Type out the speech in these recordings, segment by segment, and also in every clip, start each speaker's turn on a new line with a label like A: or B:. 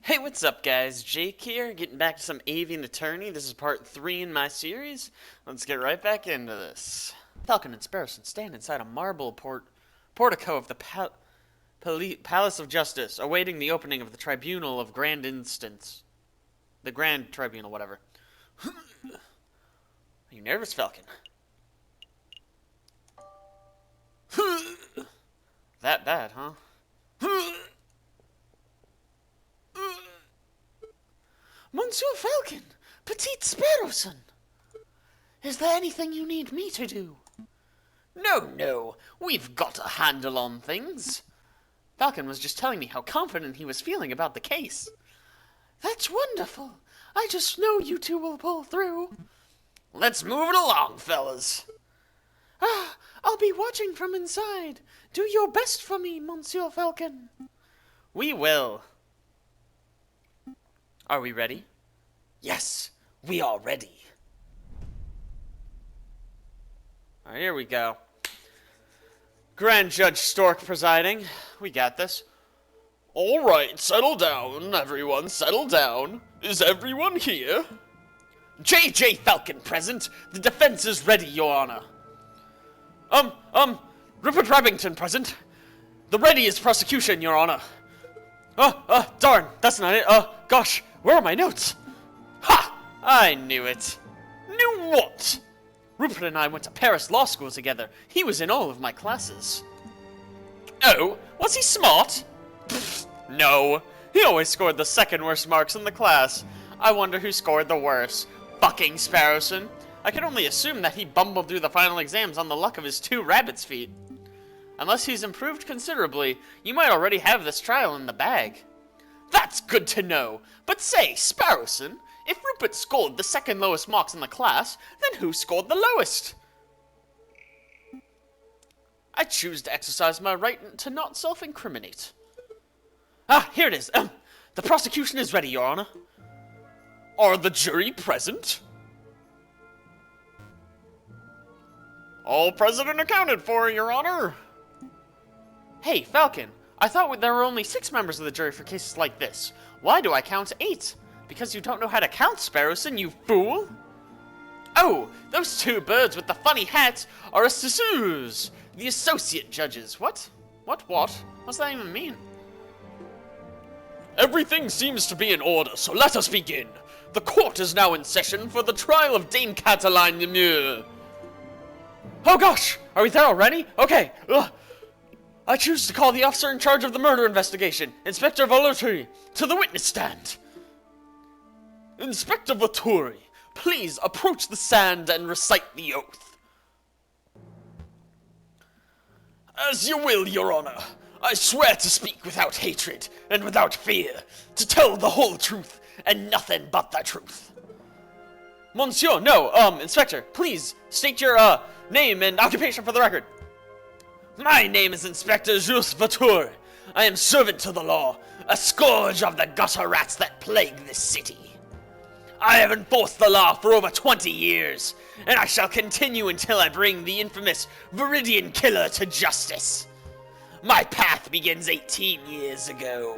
A: Hey, what's up, guys? Jake here, getting back to some Avian Attorney. This is part 3 in my series. Let's get right back into this. Falcon and Sparrowson stand inside a marble portico of the Palace of Justice, awaiting the opening of the Tribunal of Grand Instance. The Grand Tribunal, whatever. Are you nervous, Falcon? That bad, huh? Monsieur Falcon, Petite Sparrowson, is there anything you need me to do? No, we've got a handle on things. Falcon was just telling me how confident he was feeling about the case. That's wonderful. I just know you two will pull through. Let's move it along, fellas. I'll be watching from inside. Do your best for me, Monsieur Falcon. We will. Are we ready? Yes, we are ready. Alright, here we go. Grand Judge Stork presiding. We got this. Alright, settle down, everyone, settle down. Is everyone here? J.J. Falcon present. The defense is ready, Your Honor. Rupert Rabbington present. The readiest prosecution, Your Honor. Darn, that's not it. Gosh, where are my notes? Ha! I knew it. Knew what? Rupert and I went to Paris Law School together. He was in all of my classes. Oh, was he smart? Pfft, no. He always scored the second worst marks in the class. I wonder who scored the worst. Fucking Sparrowson. I can only assume that he bumbled through the final exams on the luck of his 2 rabbit's feet. Unless he's improved considerably, you might already have this trial in the bag. That's good to know. But say, Sparrowson, if Rupert scored the second lowest marks in the class, then who scored the lowest? I choose to exercise my right to not self-incriminate. Here it is. The prosecution is ready, Your Honor. Are the jury present? All present and accounted for, Your Honor. Hey, Falcon, I thought there were only 6 members of the jury for cases like this. Why do I count 8? Because you don't know how to count, Sparrowson, you fool! Oh, those 2 birds with the funny hats are assessors, the associate judges. What? What? What's that even mean? Everything seems to be in order, so let us begin. The court is now in session for the trial of Dame Cataline Demure. Oh gosh, are we there already? Okay, I choose to call the officer in charge of the murder investigation, Inspector Voluturi, to the witness stand. Inspector Voluturi, please approach the stand and recite the oath. As you will, Your Honor. I swear to speak without hatred and without fear, to tell the whole truth and nothing but the truth. Monsieur, no, Inspector, please state your, name and occupation for the record. My name is Inspector Jules Voluturi. I am servant to the law, a scourge of the gutter rats that plague this city. I have enforced the law for over 20 years, and I shall continue until I bring the infamous Viridian Killer to justice. My path begins 18 years ago.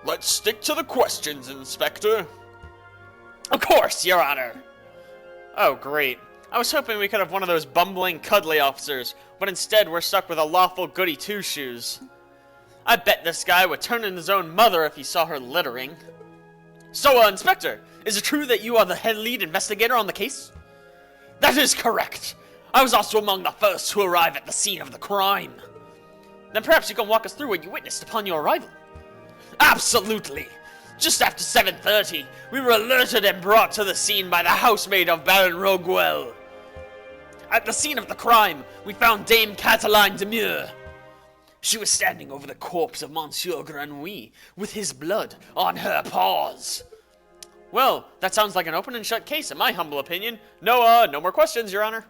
A: Let's stick to the questions, Inspector. Of course, Your Honor. Oh, great. I was hoping we could have one of those bumbling, cuddly officers, but instead we're stuck with a lawful goody two-shoes. I bet this guy would turn in his own mother if he saw her littering. So, Inspector, is it true that you are the head lead investigator on the case? That is correct. I was also among the first to arrive at the scene of the crime. Then perhaps you can walk us through what you witnessed upon your arrival. Absolutely. Just after 7:30, we were alerted and brought to the scene by the housemaid of Baron Roguel. At the scene of the crime, we found Dame Cataline Demure. She was standing over the corpse of Monsieur Granouille, with his blood on her paws. Well, that sounds like an open and shut case, in my humble opinion. No more questions, Your Honor.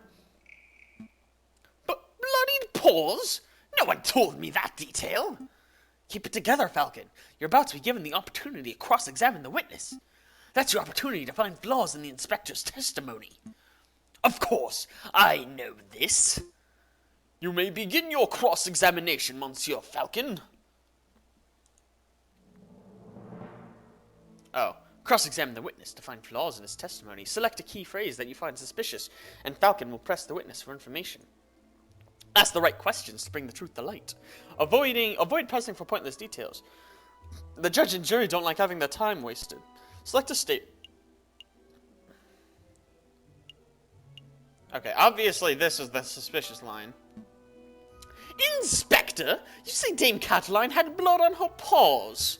A: But bloodied paws? No one told me that detail. Keep it together, Falcon. You're about to be given the opportunity to cross-examine the witness. That's your opportunity to find flaws in the inspector's testimony. Of course, I know this. You may begin your cross-examination, Monsieur Falcon. Oh. Cross-examine the witness to find flaws in his testimony. Select a key phrase that you find suspicious, and Falcon will press the witness for information. Ask the right questions to bring the truth to light. Avoid pressing for pointless details. The judge and jury don't like having their time wasted. Select a state. Okay, obviously this is the suspicious line. Inspector, you say Dame Cataline had blood on her paws?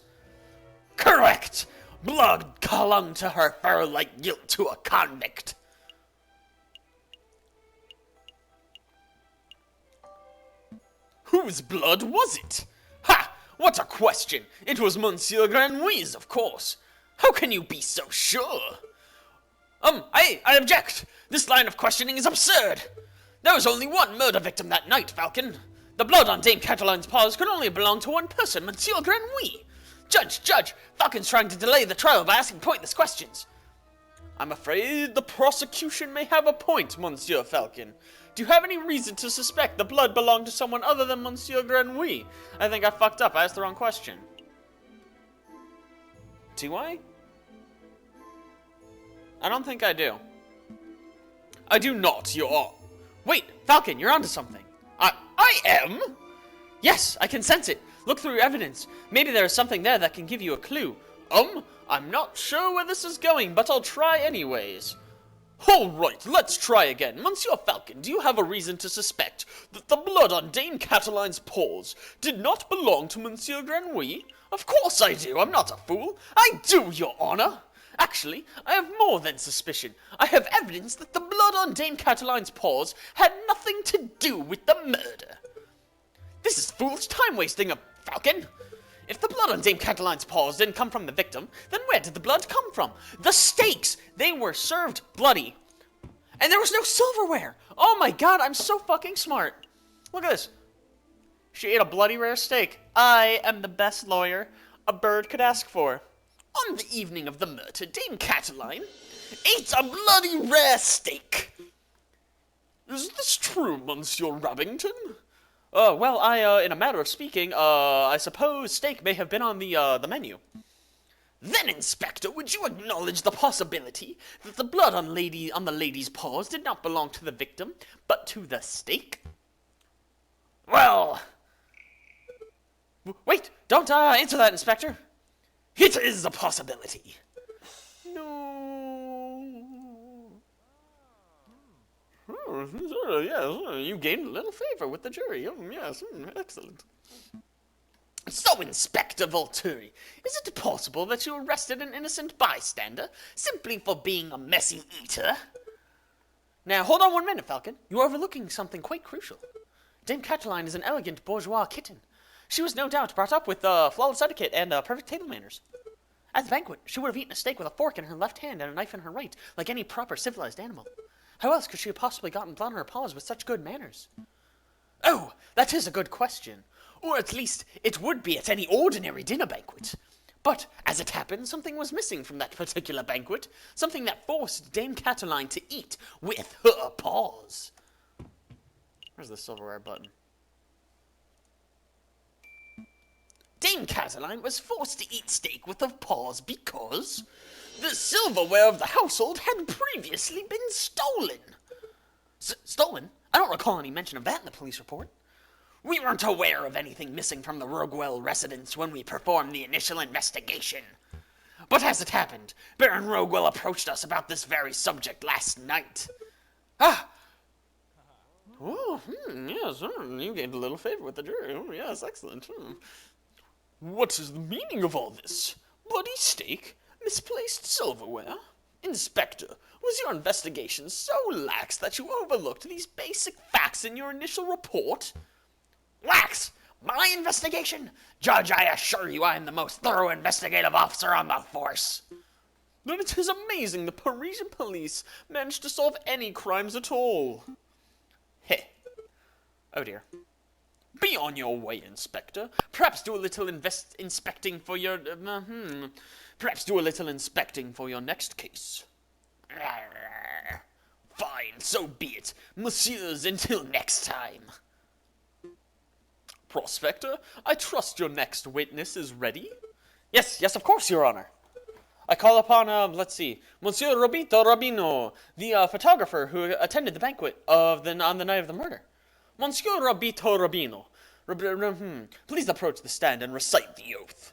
A: Correct! Blood clung to her fur like guilt to a convict. Whose blood was it? Ha! What a question! It was Monsieur Grenouille's, of course. How can you be so sure? I object! This line of questioning is absurd! There was only one murder victim that night, Falcon. The blood on Dame Cataline's paws could only belong to one person, Monsieur Grenouille. Judge, Falcon's trying to delay the trial by asking pointless questions. I'm afraid the prosecution may have a point, Monsieur Falcon. Do you have any reason to suspect the blood belonged to someone other than Monsieur Grenouille? I think I fucked up. I asked the wrong question. Do I? I don't think I do. I do not, Wait, Falcon, you're onto something. I am? Yes, I can sense it. Look through your evidence. Maybe there is something there that can give you a clue. I'm not sure where this is going, but I'll try anyways. Alright, let's try again. Monsieur Falcon, do you have a reason to suspect that the blood on Dame Cataline's paws did not belong to Monsieur Grenouille? Of course I do. I'm not a fool. I do, Your Honor. Actually, I have more than suspicion. I have evidence that the blood on Dame Cataline's paws had nothing to do with the murder. This is foolish time-wasting, Falcon. If the blood on Dame Cataline's paws didn't come from the victim, then where did the blood come from? The steaks! They were served bloody. And there was no silverware! Oh my god, I'm so fucking smart. Look at this. She ate a bloody rare steak. I am the best lawyer a bird could ask for. On the evening of the murder, Dame Cataline ate a bloody rare steak. Is this true, Monsieur Rabington? Well, in a matter of speaking, I suppose steak may have been on the menu. Then, Inspector, would you acknowledge the possibility that the blood on the lady's paws did not belong to the victim, but to the steak? Well... Wait, don't answer that, Inspector. It is a possibility. No. Yes, you gained a little favor with the jury. Yes, excellent. So, Inspector Volturi, is it possible that you arrested an innocent bystander simply for being a messy eater? Now, hold on 1 minute, Falcon. You're overlooking something quite crucial. Dame Cataline is an elegant bourgeois kitten. She was no doubt brought up with flawless etiquette and perfect table manners. At the banquet, she would have eaten a steak with a fork in her left hand and a knife in her right, like any proper civilized animal. How else could she have possibly gotten blood on her paws with such good manners? Oh, that is a good question. Or at least, it would be at any ordinary dinner banquet. But, as it happened, something was missing from that particular banquet. Something that forced Dame Cataline to eat with her paws. Where's the silverware button? Dame Cataline was forced to eat steak with her paws because the silverware of the household had previously been stolen. Stolen? I don't recall any mention of that in the police report. We weren't aware of anything missing from the Roguewell residence when we performed the initial investigation. But as it happened, Baron Roguewell approached us about this very subject last night. Yes, you gained a little favor with the jury. Oh, yes, excellent. What is the meaning of all this? Bloody steak? Misplaced silverware? Inspector, was your investigation so lax that you overlooked these basic facts in your initial report? Lax? My investigation? Judge, I assure you I am the most thorough investigative officer on the force. Then it is amazing the Parisian police managed to solve any crimes at all. Heh. Oh dear. Be on your way, Inspector. Perhaps do a little inspecting for your... Perhaps do a little inspecting for your next case. Fine, so be it. Messieurs, until next time. Prospector, I trust your next witness is ready? Yes, of course, Your Honor. I call upon, let's see, Monsieur Robito Rabino, the photographer who attended the banquet on the night of the murder. Monsieur Robito Rabino, please approach the stand and recite the oath.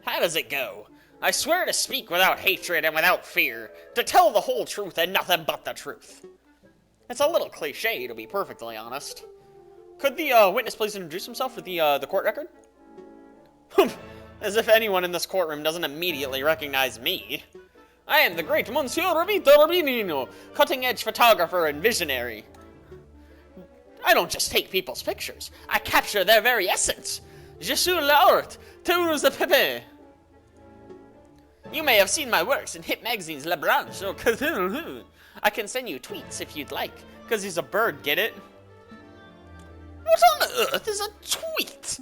A: How does it go? I swear to speak without hatred and without fear, to tell the whole truth and nothing but the truth. It's a little cliche, to be perfectly honest. Could the witness please introduce himself for the court record? As if anyone in this courtroom doesn't immediately recognize me. I am the great Monsieur Robito Rabino, cutting-edge photographer and visionary. I don't just take people's pictures, I capture their very essence. Je suis l'art, tous the pepe. You may have seen my works in hit magazines La Branche or I can send you tweets if you'd like, because he's a bird, get it? What on earth is a tweet?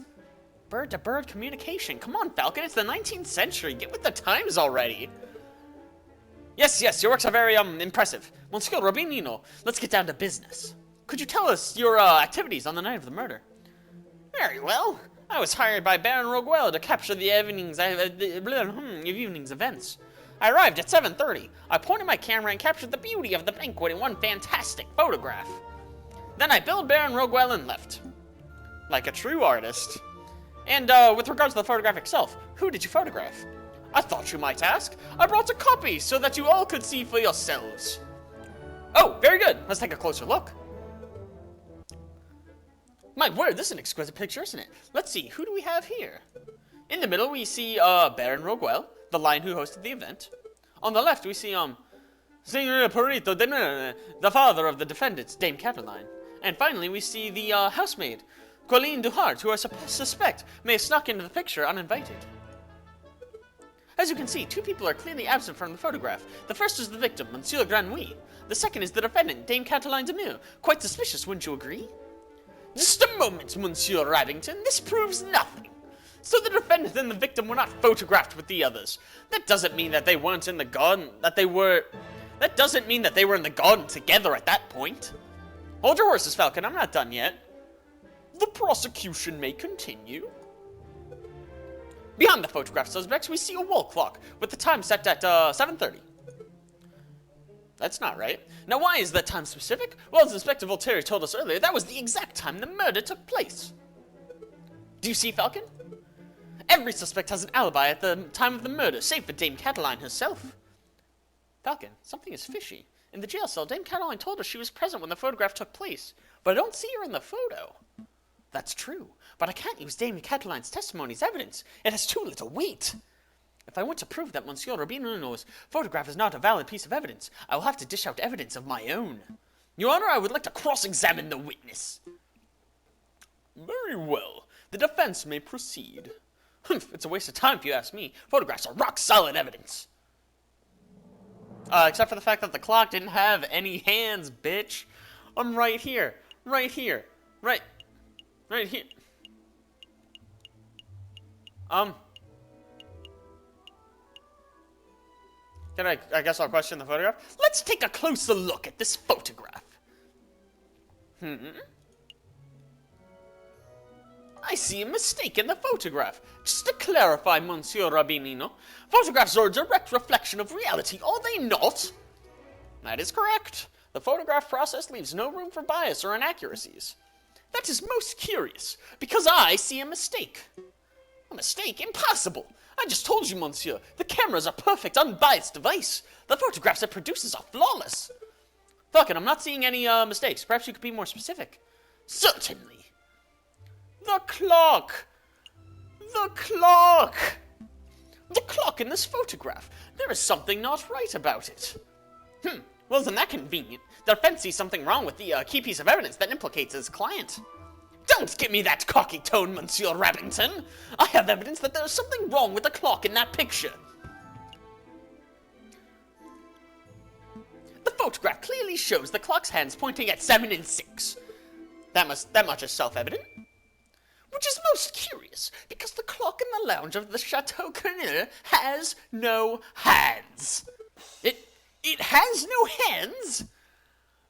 A: Bird-to-bird communication. Come on, Falcon, it's the 19th century. Get with the times already. Yes, your works are very, impressive. Monsieur Robinino, let's get down to business. Could you tell us your, activities on the night of the murder? Very well. I was hired by Baron Roguel to capture the evening's events. I arrived at 7:30. I pointed my camera and captured the beauty of the banquet in one fantastic photograph. Then I billed Baron Roguel and left. Like a true artist. And, with regards to the photograph itself, who did you photograph? I thought you might ask. I brought a copy so that you all could see for yourselves. Oh, very good. Let's take a closer look. My word, this is an exquisite picture, isn't it? Let's see, who do we have here? In the middle, we see, Baron Roguel, the lion who hosted the event. On the left, we see, Signor Perito Denner, the father of the defendants, Dame Cataline. And finally, we see the, housemaid, Colleen Duhart, who I suspect may have snuck into the picture uninvited. As you can see, two people are clearly absent from the photograph. The first is the victim, Monsieur Granouille. The second is the defendant, Dame Cataline Demure. Quite suspicious, wouldn't you agree? Just a moment, Monsieur Rabbington. This proves nothing. So the defendant and the victim were not photographed with the others. That doesn't mean that they weren't in the garden, that doesn't mean that they were in the garden together at that point. Hold your horses, Falcon. I'm not done yet. The prosecution may continue. Behind the photograph suspects, we see a wall clock with the time set at 7:30. That's not right. Now, why is that time specific? Well, as Inspector Voltaire told us earlier, that was the exact time the murder took place. Do you see, Falcon? Every suspect has an alibi at the time of the murder, save for Dame Cataline herself. Falcon, something is fishy. In the jail cell, Dame Cataline told us she was present when the photograph took place, but I don't see her in the photo. That's true, but I can't use Dame Cataline's testimony as evidence. It has too little weight. If I want to prove that Monsieur Rubino's photograph is not a valid piece of evidence, I will have to dish out evidence of my own. Your Honor, I would like to cross-examine the witness. Very well. The defense may proceed. Humph, it's a waste of time if you ask me. Photographs are rock-solid evidence. Except for the fact that the clock didn't have any hands, bitch. I'm right here. Right here. Right here. I guess I'll question the photograph. Let's take a closer look at this photograph. I see a mistake in the photograph. Just to clarify, Monsieur Rabinino, photographs are a direct reflection of reality, are they not? That is correct. The photograph process leaves no room for bias or inaccuracies. That is most curious, because I see a mistake. A mistake? Impossible! I just told you, Monsieur, the camera is a perfect, unbiased device. The photographs it produces are flawless. Falcon, I'm not seeing any mistakes. Perhaps you could be more specific. Certainly. The clock! The clock! The clock in this photograph. There is something not right about it. Well, isn't that convenient? The defense sees something wrong with the key piece of evidence that implicates his client. Don't give me that cocky tone, Monsieur Rabbington. I have evidence that there is something wrong with the clock in that picture. The photograph clearly shows the clock's hands pointing at 7 and 6. That much is self-evident. Which is most curious, because the clock in the lounge of the Chateau Cornelier has no hands. It has no hands?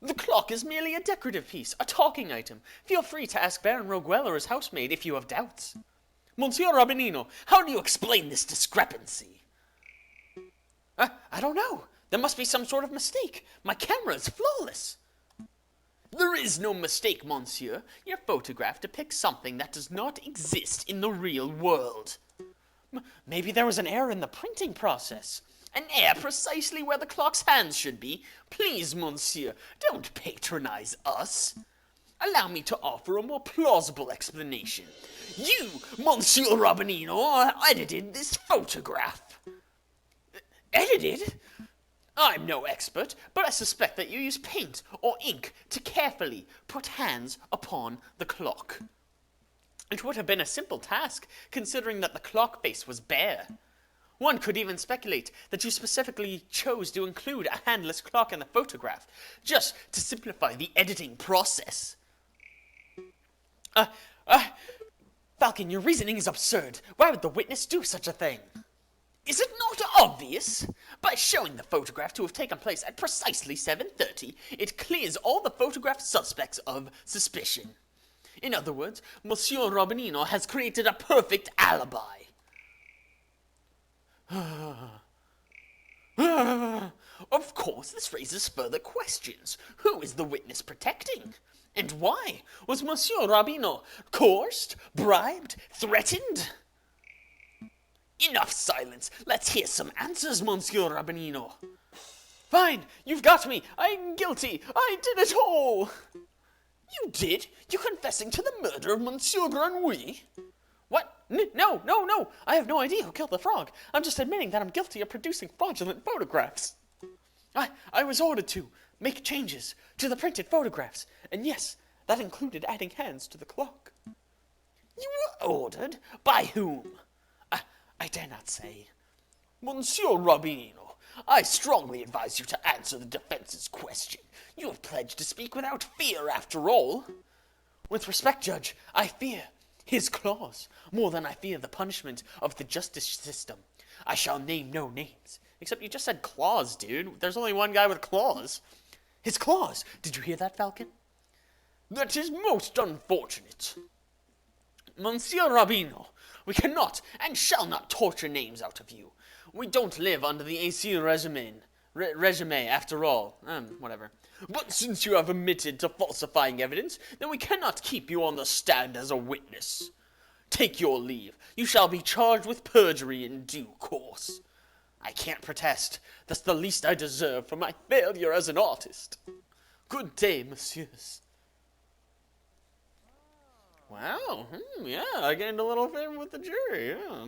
A: The clock is merely a decorative piece, a talking item. Feel free to ask Baron Roguel or his housemaid if you have doubts. Monsieur Rabinino, how do you explain this discrepancy? I don't know. There must be some sort of mistake. My camera is flawless. There is no mistake, monsieur. Your photograph depicts something that does not exist in the real world. Maybe there was an error in the printing process. An error precisely where the clock's hands should be. Please, monsieur, don't patronize us. Allow me to offer a more plausible explanation. You, Monsieur Robinino, edited this photograph. Edited? I'm no expert, but I suspect that you used paint or ink to carefully put hands upon the clock. It would have been a simple task, considering that the clock face was bare. One could even speculate that you specifically chose to include a handless clock in the photograph, just to simplify the editing process. Falcon, your reasoning is absurd. Why would the witness do such a thing? Is it not obvious? By showing the photograph to have taken place at precisely 7:30, it clears all the photograph suspects of suspicion. In other words, Monsieur Robinino has created a perfect alibi. Of course, this raises further questions. Who is the witness protecting? And why? Was Monsieur Robinino coerced, bribed, threatened? Enough silence. Let's hear some answers, Monsieur Robinino. Fine, you've got me. I'm guilty. I did it all. You did? You confessing to the murder of Monsieur Grenouille? What? No. I have no idea who killed the frog. I'm just admitting that I'm guilty of producing fraudulent photographs. I was ordered to make changes to the printed photographs. And yes, that included adding hands to the clock. You were ordered? By whom? I dare not say. Monsieur Robinino, I strongly advise you to answer the defense's question. You have pledged to speak without fear, after all. With respect, Judge, I fear his claws more than I fear the punishment of the justice system. I shall name no names. Except you just said claws, dude. There's only one guy with claws. His claws! Did you hear that, Falcon? That is most unfortunate. Monsieur Robinino, we cannot and shall not torture names out of you. We don't live under the AC regime, after all. Whatever. But since you have admitted to falsifying evidence, then we cannot keep you on the stand as a witness. Take your leave. You shall be charged with perjury in due course. I can't protest. That's the least I deserve for my failure as an artist. Good day, messieurs. Wow, yeah, I gained a little favor with the jury, yeah.